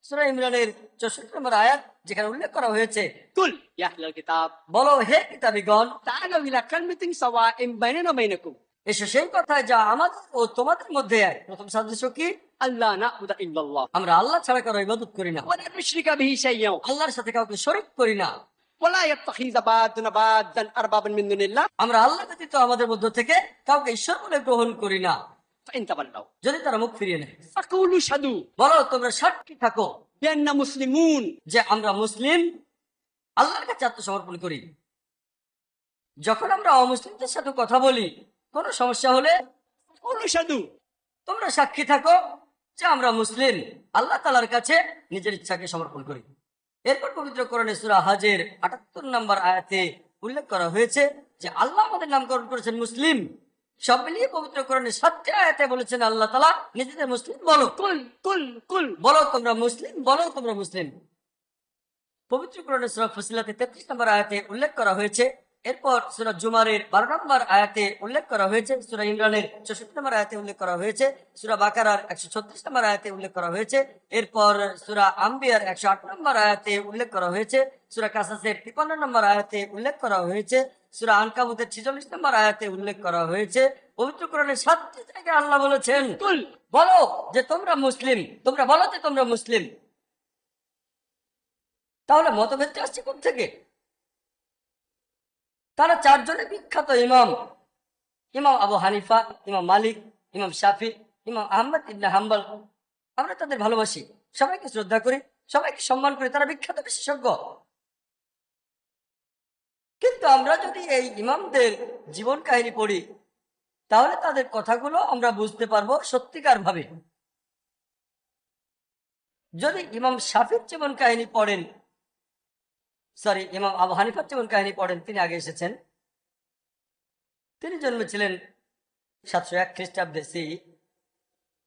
সূরা ইমরানের 64 নম্বর আয়াত, যেখানে উল্লেখ করা হয়েছে, قل يا أهل الكتاب বলো হে কিতাবীগণ, تعالوا إلى كلمة سواء بيننا وبينكم এসো সেই কথায় যা আমাদের ও তোমাদের মধ্যে এক। প্রথম সাদৃশ্য কি? ألا نعبد إلا الله আমরা আল্লাহ ছাড়া কারো ইবাদত করি না, ولا نشرك به شيئا আল্লাহর সাথে কাউকে শরীক করি না। ولا يتخذ بعضنا بعضا أربابا من دون الله আমরা আল্লাহ ব্যতীত আমাদের মধ্য থেকে কাউকে ঈশ্বর বলে গ্রহণ করি না। فإن تولوا যদি তারা মুখ ফিরিয়ে নেয়, فقولوا اشهدوا বলো তোমরা সাক্ষী থাকো بأننا مسلمون যে আমরা মুসলিম, আল্লাহর কাছে আত্মসমর্পণ করি। যখন আমরা অমুসলিমদের সাথে কথা বলি, কোনো সমস্যা হলে قولوا اشهدوا তোমরা সাক্ষী থাকো যে আমরা মুসলিম, আল্লাহ তাআলার কাছে নিজের ইচ্ছাকে সমর্পণ করি। এরপর পবিত্র কোরআনে সূরা হজের ৭৮ নম্বর আয়াতে উল্লেখ করা হয়েছে যে আল্লাহ আমাদের নামকরণ করেছেন মুসলিম। সব মিলিয়ে পবিত্র কোরআনে ৭টি আয়াতে বলেছেন আল্লাহ তাআলা নিজেদের মুসলিম বলো, قل বলো তোমরা মুসলিম, বলো তোমরা মুসলিম। পবিত্র কোরআনে সূরা ফুসিলাতে 33 নম্বর আয়াতে উল্লেখ করা হয়েছে। এরপর সূরা জুমারের 12 নম্বর আয়াতে উল্লেখ করা হয়েছে, সূরা ইমরানের 64 নম্বর আয়াতে উল্লেখ করা হয়েছে, সূরা বাকারার 136 নম্বর আয়াতে উল্লেখ করা হয়েছে, এরপর সূরা আম্বিয়ার 108 নম্বর আয়াতে উল্লেখ করা হয়েছে, সূরা কাসাসের 53 নম্বর আয়াতে উল্লেখ করা হয়েছে, সূরা আনকাবুতের 46 নম্বর আয়াতে উল্লেখ করা হয়েছে। পবিত্র কোরআনের 7টি জায়গায় আল্লাহ বলেছেন বলো যে তোমরা মুসলিম, তোমরা বলো যে তোমরা মুসলিম। তাহলে মতভেদটা আসছে কোথা থেকে? তারা চারজনে বিখ্যাত ইমাম, ইমাম আবু হানিফা, ইমাম মালিক, ইমাম শাফি, ইমাম আহমদ ইবনে হাম্বল। আমরা তাদের ভালোবাসি, সবাইকে শ্রদ্ধা করি, সবাইকে সম্মান করি, তারা বিখ্যাত বিশেষজ্ঞ। কিন্তু আমরা যদি এই ইমামদের জীবন কাহিনী পড়ি, তাহলে তাদের কথাগুলো আমরা বুঝতে পারবো সত্যিকার ভাবে। যদি ইমাম শাফির জীবন কাহিনী পড়েন, ইমাম আবু হানিফার জীবন কাহিনী পড়েন, তিনি আগে এসেছেন। তিনি জন্মেছিলেন 701 খ্রিস্টাব্দে সি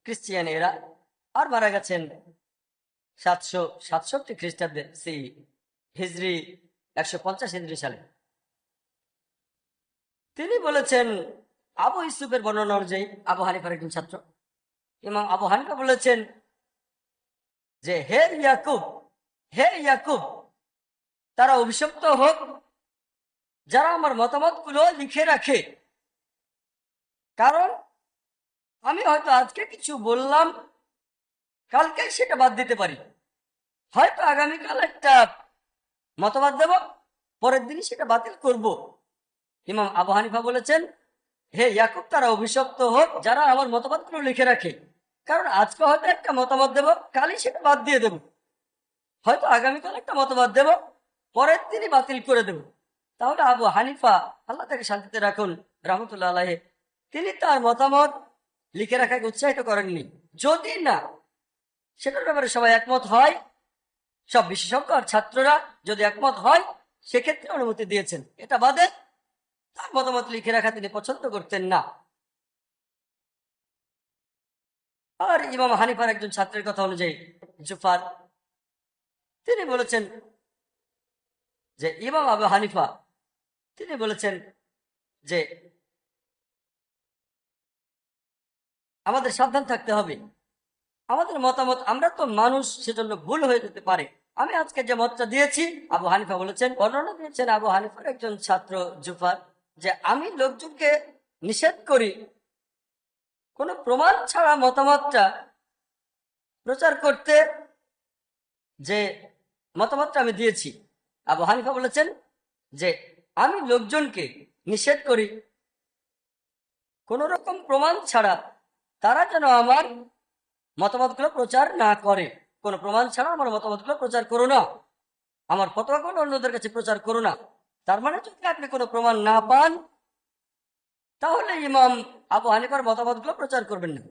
খ্রিস্টিয়ান এরা, আর মারা গেছেন 767 খ্রিস্টাব্দে সি হিজরি 150 হিজরি সালে। তিনি বলেছেন, আবু ইউসুফের বর্ণনা অনুযায়ী আবু হানিফার একজন ছাত্র, ইমাম আবু হানিফা বলেছেন যে হে ইয়াকুব, হে ইয়াকুব, তারা অভিশপ্ত হোক যারা আমার মতামতগুলো লিখে রাখে। কারণ আমি হয়তো আজকে কিছু বললাম, কালকে সেটা বাদ দিতে পারি। হয়তো আগামীকাল একটা মতবাদ দেব, পরের দিনই সেটা বাতিল করব। ইমাম আবু হানিফা বলেছেন, হে ইয়াকুব, তারা অভিশপ্ত হোক যারা আমার মতবাদগুলো লিখে রাখে। কারণ আজকে হয়তো একটা মতামত দেব, কালই সেটা বাদ দিয়ে দেব। হয়তো আগামীকাল একটা মতবাদ দেব, পরের দিনই বাতিল করে দেব। তাহলে আবু হানিফা, আল্লাহ তাকে শান্তিতে রাখুন, রহমতুল্লাহ আলাইহি, তিনি তার মতামত লিখে রাখাকে উৎসাহিত করেননি। যদি না সেটার ব্যাপারে সবাই একমত হয়, সব বিশেষজ্ঞ আর ছাত্ররা যদি একমত হয়, সেক্ষেত্রে অনুমতি দিয়েছেন। এটা বাদে তার মতামত লিখে রাখা তিনি পছন্দ করতেন না। আর ইমাম হানিফার একজন ছাত্রের কথা অনুযায়ী জুফার, তিনি বলেছেন যে ইমাম আবু হানিফা, তিনি বলেছেন যে আমাদের সাবধান থাকতে হবে। আমাদের মতামত, আমরা তো মানুষ, সেজন্য ভুল হয়ে যেতে পারে। আমি আজকে যে মতটা দিয়েছি, আবু হানিফা বলেছেন, বর্ণনা দিয়েছেন আবু হানিফার একজন ছাত্র জুফার, যে আমি লোকজনকে নিষেধ করি কোনো প্রমাণ ছাড়া মতামতটা প্রচার করতে, যে মতামতটা আমি দিয়েছি। আবু হানিফা বলেছেন যে আমি লোকজনকে নিষেধ করি কোন রকম প্রমাণ ছাড়া তারা যেন আমার মতামতগুলো প্রচার না করে। কোনো প্রমাণ ছাড়া আমার মতামতগুলো প্রচার করো না, আমার ফতোয়াগুলো অন্যদের কাছে প্রচার করো না। তার মানে যদি আপনি কোনো প্রমাণ না পান, তাহলে ইমাম আবু হানিফার মতামতগুলো প্রচার করবেন না।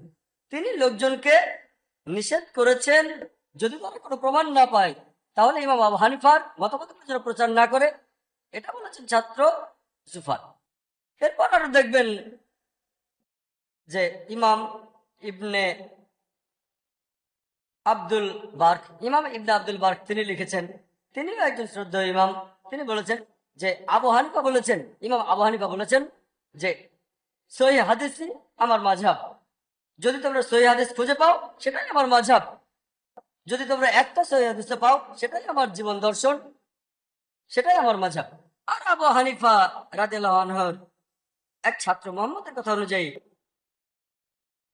তিনি লোকজনকে নিষেধ করেছেন যদি তারা কোনো প্রমাণ না পায়, তাহলে ইমাম আবু হানিফার মতামতগুলো যেন প্রচার না করে। এটা বলেছেন ছাত্র জুফার। এরপর আরো দেখবেন যে ইমাম ইবনে আব্দুল বার্ক, ইমাম ইবনে আব্দুল বার্ক, তিনি লিখেছেন, তিনিও একজন শ্রদ্ধেয় ইমাম। তিনি বলেছেন যে আবু হানিফা বলেছেন, ইমাম আবু হানিফা বলেছেন যে সহিহ হাদিসই আমার মাযহাব। যদি তোমরা সহিহ হাদিস খুঁজে পাও, সেটাই আমার মাযহাব। যদি তোমরা একটা সহিহ হাদিসে পাও, সেটাই আমার জীবন দর্শন, সেটাই আমার মাযহাব। আর আবু হানিফা রাদিয়াল্লাহু আনহুর এক ছাত্র মোহাম্মদের কথা অনুযায়ী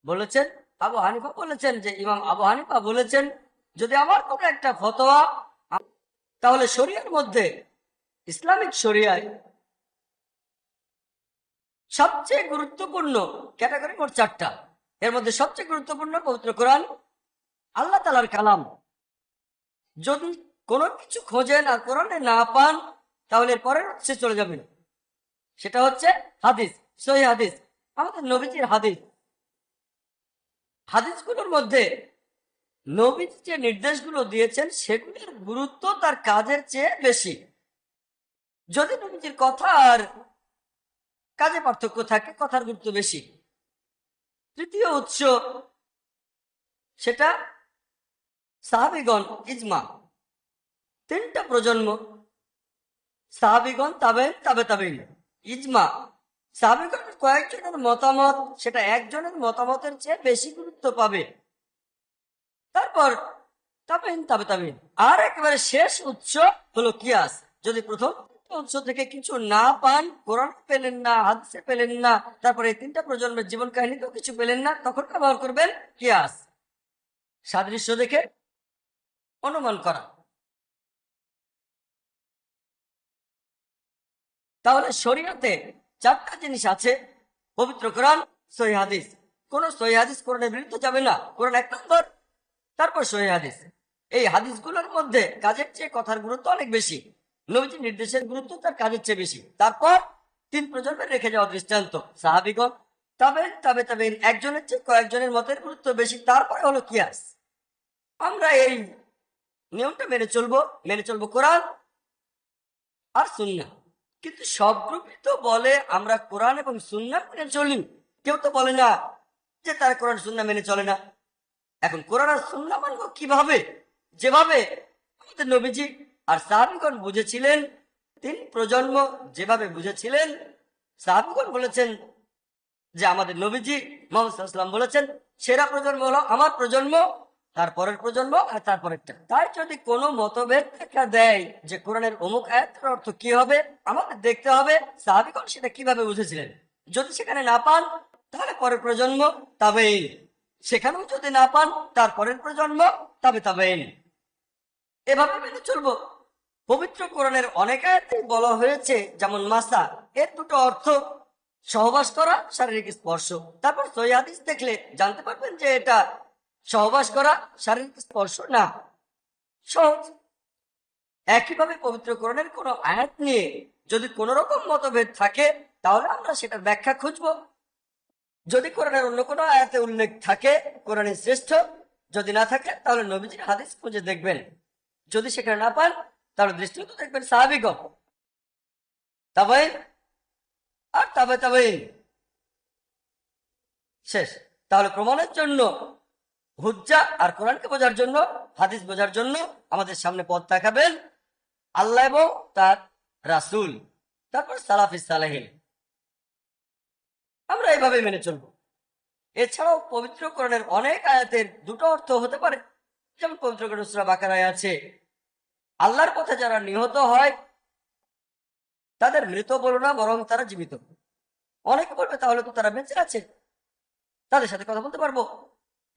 বলেছেন, আবু হানিফা বলেছেন যে ইমাম আবু হানিফা বলেছেন, যদি আমার কোনো একটা ফতোয়া, তাহলে শরিয়ার মধ্যে, ইসলামিক শরিয়ায় সবচেয়ে গুরুত্বপূর্ণ ক্যাটাগরি মোট 4টা। এর মধ্যে সবচেয়ে গুরুত্বপূর্ণ পবিত্র কোরআন, আল্লাহ তাআলার কালাম। যদি কোনো কিছু খোঁজেন আর কোরআনে না পান, তাহলে পরের হচ্ছে চলে যাবেন, সেটা হচ্ছে হাদিস, সহিহ হাদিস, আমাদের নবীজির হাদিস। হাদিসগুলোর মধ্যে নবীজি যে নির্দেশগুলো দিয়েছেন সেগুলোর গুরুত্ব তার কাজের চেয়ে বেশি। যদি নবীজির কথা আর কাজে পার্থক্য থাকে, কথার গুরুত্ব বেশি। তৃতীয় উৎস, সেটা সাহাবীগণ, ইজমা। 3টা প্রজন্ম, সাহাবীগণ, তাবেঈন, তাবে তাবেঈন, ইজমা। সাহাবীগণের কয়েকজনের মতামত, সেটা একজনের মতামতের চেয়ে বেশি গুরুত্ব পাবে। তারপর তাবেঈন, তাবে তাবেঈন। আর একেবারে শেষ উৎস হলো কিয়াস। যদি প্রথম উৎস থেকে কিছু না পান, কোরআন পেলেন না, হাদিসে পেলেন না, তারপরে এই 3টা প্রজন্মের জীবন কাহিনীতেও কিছু পেলেন না, তখন ব্যবহার করবেন কিয়াস, সাদৃশ্য দেখে অনুমান করা। তাহলে শরীয়তে 4টা জিনিস আছে, পবিত্র কোরআন, সহিহ হাদিস। কোন সহিহ হাদিস কোরআনের বিরুদ্ধে যাবে না, কোরআন 1 নম্বর, তারপর সহিহ হাদিস। এই হাদিসগুলোর মধ্যে কাজের চেয়ে কথার গুরুত্ব অনেক বেশি, নবীজির নির্দেশের গুরুত্ব তার কাজের চেয়ে বেশি। তারপর 3 প্রজন্মের রেখে যাওয়া দৃষ্টান্ত, সাহাবীগণ, তাবেঈন, তাবে তাবেঈন, একজনের চেয়ে কয়েকজনের মতের গুরুত্ব বেশি। তারপরে হলো কিয়াস। আমরা এই নিয়মটা মেনে চলবো কোরআন আর সুন্নাহ। কিন্তু সব গ্রুপই তো বলে আমরা কোরআন এবং সুন্নাহ মেনে চলি, কেউ তো বলে না যে তারা কোরআন সুন্নাহ মেনে চলে না। এখন কোরআন আর সুন্নাহ মানবো কিভাবে? যেভাবে আমাদের নবীজি আর সাহাবীগণ বুঝেছিলেন, 3 প্রজন্ম যেভাবে বুঝেছিলেন। সাহাবীগণ বলেছেন যে আমাদের নবীজি মুহাম্মদ সাল্লাল্লাহু আলাইহি ওয়াসাল্লাম বলেছেন, সেরা প্রজন্ম হলো আমার প্রজন্ম, তারপরের প্রজন্ম, আর তারপরেরটা। তাই যদি কোনো মতভেদ দেখা দেয় যে কোরআনের অমুক আয়াতের অর্থ কি হবে, আমাদের দেখতে হবে সাহাবীগণ সেটা কিভাবে বুঝেছিলেন। যদি সেখানে না পান, তাহলে পরের প্রজন্ম, তাবেঈন। সেখানেও যদি না পান, তারপরের প্রজন্ম, তাবে তাবেঈন। এভাবে মেনে চলবো। পবিত্র কোরআনের অনেক আয়াতেই বলা হয়েছে, যেমন মাসা, এর 2টো অর্থ, সহবাস করা, শারীরিক স্পর্শ। তারপর সহিহ হাদিস দেখলে জানতে পারবেন যে এটা সহবাস করা, শারীরিক স্পর্শ না। সহজ। একইভাবে পবিত্র কোরআনের কোনো আয়াত নিয়ে যদি কোনো রকম মতভেদ থাকে, তাহলে আমরা সেটার ব্যাখ্যা খুঁজবো। যদি কোরআনের অন্য কোনো আয়াতে উল্লেখ থাকে কোরআনে শ্রেষ্ঠ, যদি না থাকে তাহলে নবীজির হাদিস খুঁজে দেখবেন। যদি সেখানে না পান, তাহলে দৃষ্টান্ত দেখবেন সাহাবীগণ, তাবেঈন আর তাবে তাবেঈন। শেষ। তাহলে প্রমাণের জন্য হুজ্জা আর কোরআনকে বোঝার জন্য, হাদিস বোঝার জন্য আমাদের সামনে পথ দেখাবেন আল্লাহ এবং তার রাসূল, তারপর সালাফিস সালেহিন। আমরা এইভাবে মেনে চলব। এছাড়াও পবিত্র কোরআনের অনেক আয়াতের 2টো অর্থ হতে পারে। যেমন পবিত্র কোরআন সূরা বাকারায় আছে, আল্লাহর পথে যারা নিহত হয় তাদের মৃত বলো না, বরং তারা জীবিত। অনেকে বলবে তাহলে তো তারা বেঁচে আছে, তাদের সাথে কথা বলতে পারবো।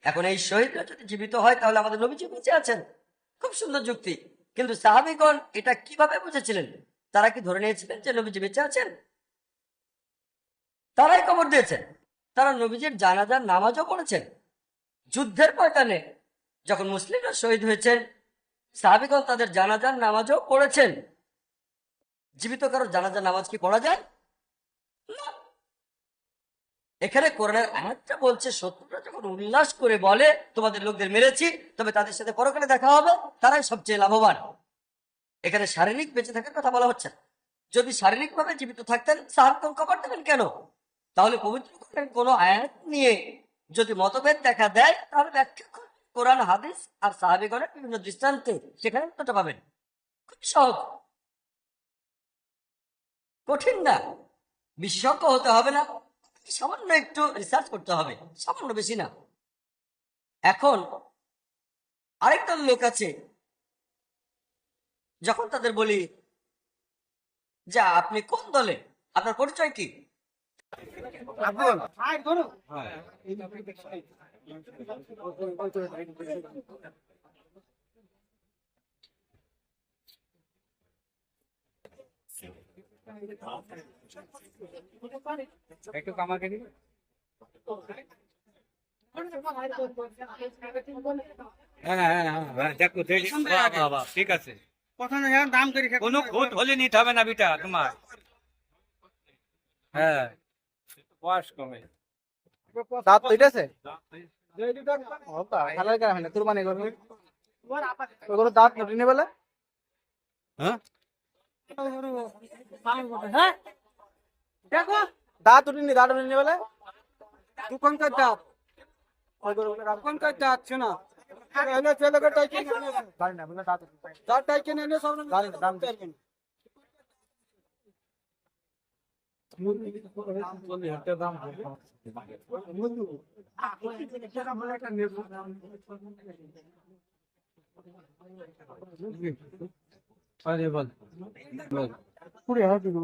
এখন এই শহীদরা যদি জীবিত হয়, তাহলে আমাদের নবীজি বেঁচে আছেন। খুব সুন্দর যুক্তি। কিন্তু সাহাবীগণ এটা কিভাবে বুঝেছিলেন? তারা কি ধরে নিয়েছিলেন যে নবীজি বেঁচে আছেন? তারাই কবর দিয়েছেন। তারা নবীজির জানাজার নামাজও পড়েছেন। যুদ্ধের ময়দানে যখন মুসলিমরা শহীদ হয়েছেন, সাহাবীগণ তাদের জানাজার নামাজও পড়েছেন। জীবিত কারো জানাজার নামাজ কি পড়া যায়? না। এখানে কোরআনের আয়াতটা বলছে, শত্রুরা যখন উল্লাস করে বলে তোমাদের লোকদের মেরেছি, তবে তাদের সাথে পরকালে দেখা হবে, তারাই সবচেয়ে লাভবান। এখানে শারীরিক বেঁচে থাকার কথা বলা হচ্ছে। যদি শারীরিক ভাবে জীবিত থাকতেন, সাহাবীগণ কবর দেবেন কেন? তাহলে পবিত্র কোরআনের কোনো আয়াত নিয়ে যদি মতভেদ দেখা দেয়, তাহলে ব্যাখ্যা করুন কোরআন, হাদিস আর সাহাবীগণের বিভিন্ন দৃষ্টান্তে, সেখানে উত্তরটা পাবেন। খুব সহজ, কঠিন না। বিশেষজ্ঞ হতে হবে না, সামান্য একটু রিসার্চ করতে হবে, সামান্য, বেশি না। এখন আরেকটা লোক আছে, যখন তাদের বলি যে আপনি কোন দলে, আপনার পরিচয় কি, একটু কামাকে দিন। হ্যাঁ হ্যাঁ হ্যাঁ হ্যাঁ, দেখো দেখি। বাহ, বাহ, বাহ, ঠিক আছে। কোনো খুঁত হলে নিতে হবে না বিটা তোমার। হ্যাঁ বয়স কমে। দাঁত তো এটা আছে খালার কারণে কুরবানি করবে ওগুলো দাঁত নটিনে বলে হ্যাঁ দাঁত উঠিনি বলে দোকানকার দাঁত ওই গরুগুলো রাখ দোকানকার দাঁত শোনা এনে ছেলেকে টাইকে গাড়ি না বলে দাঁত দাঁত টাইকে এনে সব গাড়ি দাম আরে বল বল। কুড়ি হাজার টাকা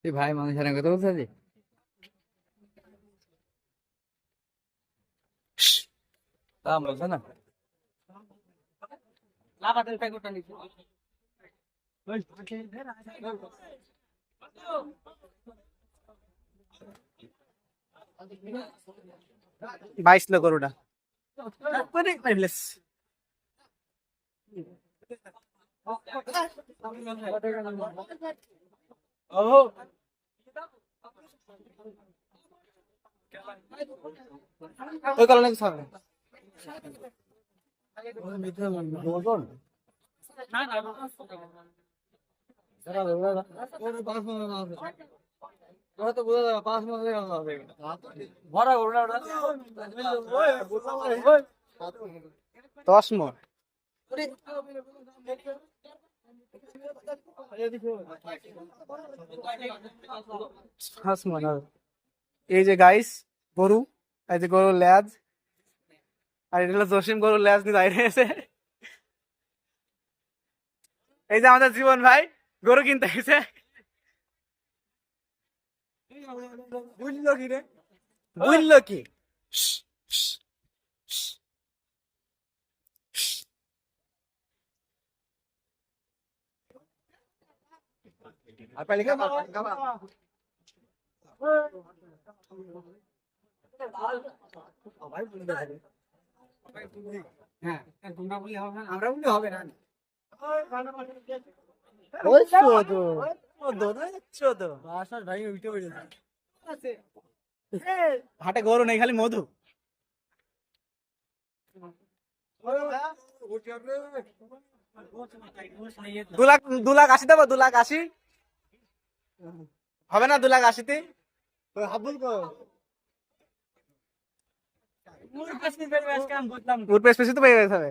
এই ভাই মানুষের সঙ্গে কথা বলতে দাম বলছে না। লাভাতের প্যাকেটটা নিচে বাইশ লোক গরুটা ওই কারণে কিছু হবে দশ মন এই যে গাইস গরু, এই যে গরুর ল্যাজ, আর এটা হলো জসিম গরুর ল্যাজ নিয়ে দাঁড়িয়ে আছে। এই যে আমাদের জীবন ভাই গরু কিনতে গেছে। বুঝলো কি রে, বুঝলো কি? আর পাইলে খাবা খাবা হ্যাঁ তোমরা বললে হবে না আমরা বললে হবে না হাটে গরু নেই, খালি মধু। 2,80,000 দেবো, 2,80,000 হবে না? 2,80,000 উঠ পেশ তো পেয়ে যেতে হবে।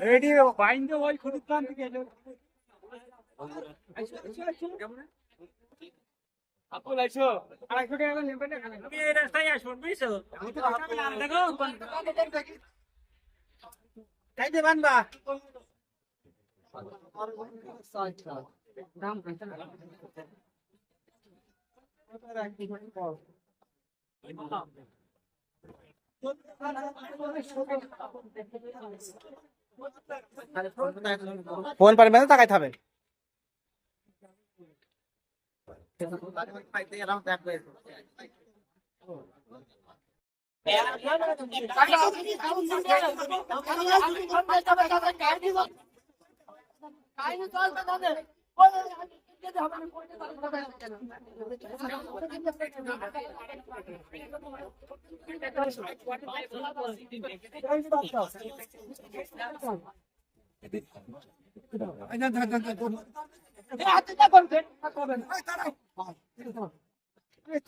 রেডি বাইন্দে ওই খুঁড়ির প্রান্ত থেকে এলো আপু লাইছো 250 টাকা নেবে না খালি তুমি এই রাস্তায় আসো বুঝছো আমি তো নাম দেখো কাইতে বানবা দাম কত না ফোন পারবে না, তাকাই থাকবে।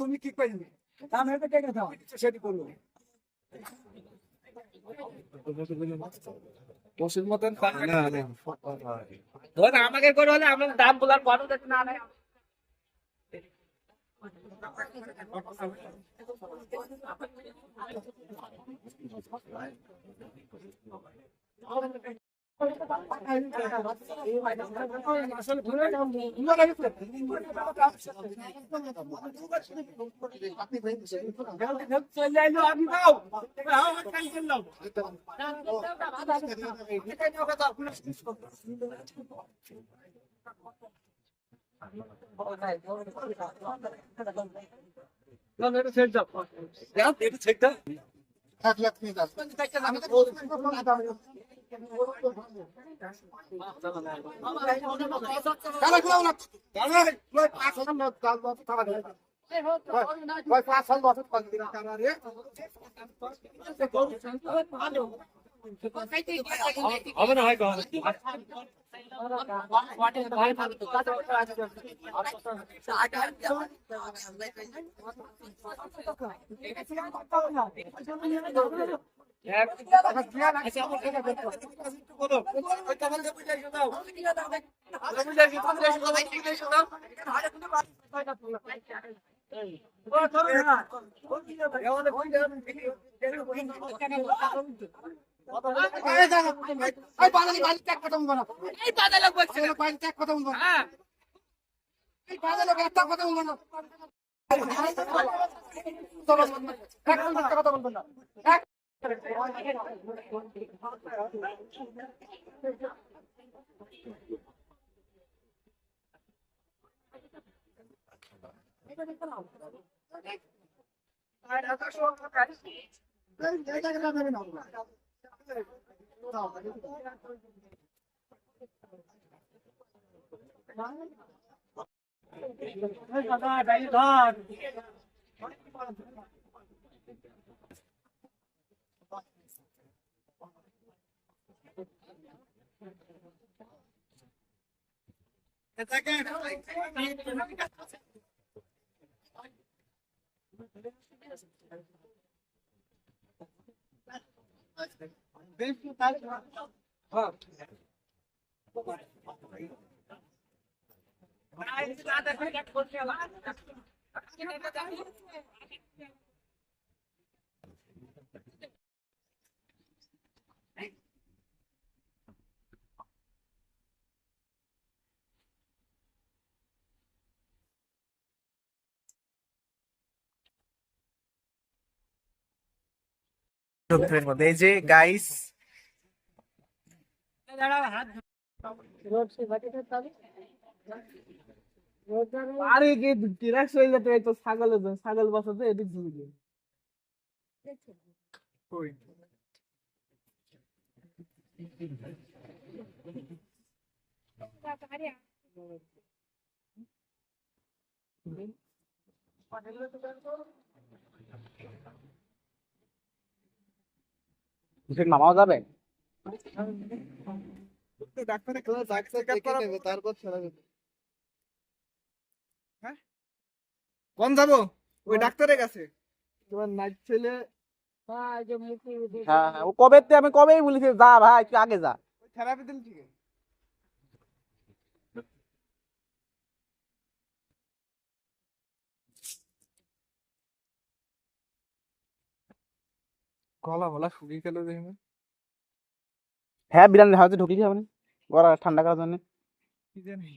তুমি কি করবে দাম হেবে কে দাও সেটি করলো ওষুধ মতন ধর আমাকে করে হলে আমরা দাম বলার পরও দেখতে না নেয় হবে না হয় ডক্টরের মধ্যে এই যে গাইস আরে কি তিরাক হইলে তো এই তো ছাগল বসাতে এদিক ঝুলবে কই নামাও যাবে ডাক্তারে তারপর হ্যাঁ কোন যাবো ওই ডাক্তারের কাছে তোমার নাইট ছেলে হ্যাঁ ও কবে আমি কবেই বলেছি যা ভাই একটু আগে যা থেরাপি দিন ঠিক গলা বলা শুকিয়ে গেল দেখবে হ্যাঁ বিরান হাতে ঢুকিয়ে যাবে না গলা ঠান্ডা করার জন্য কি জানি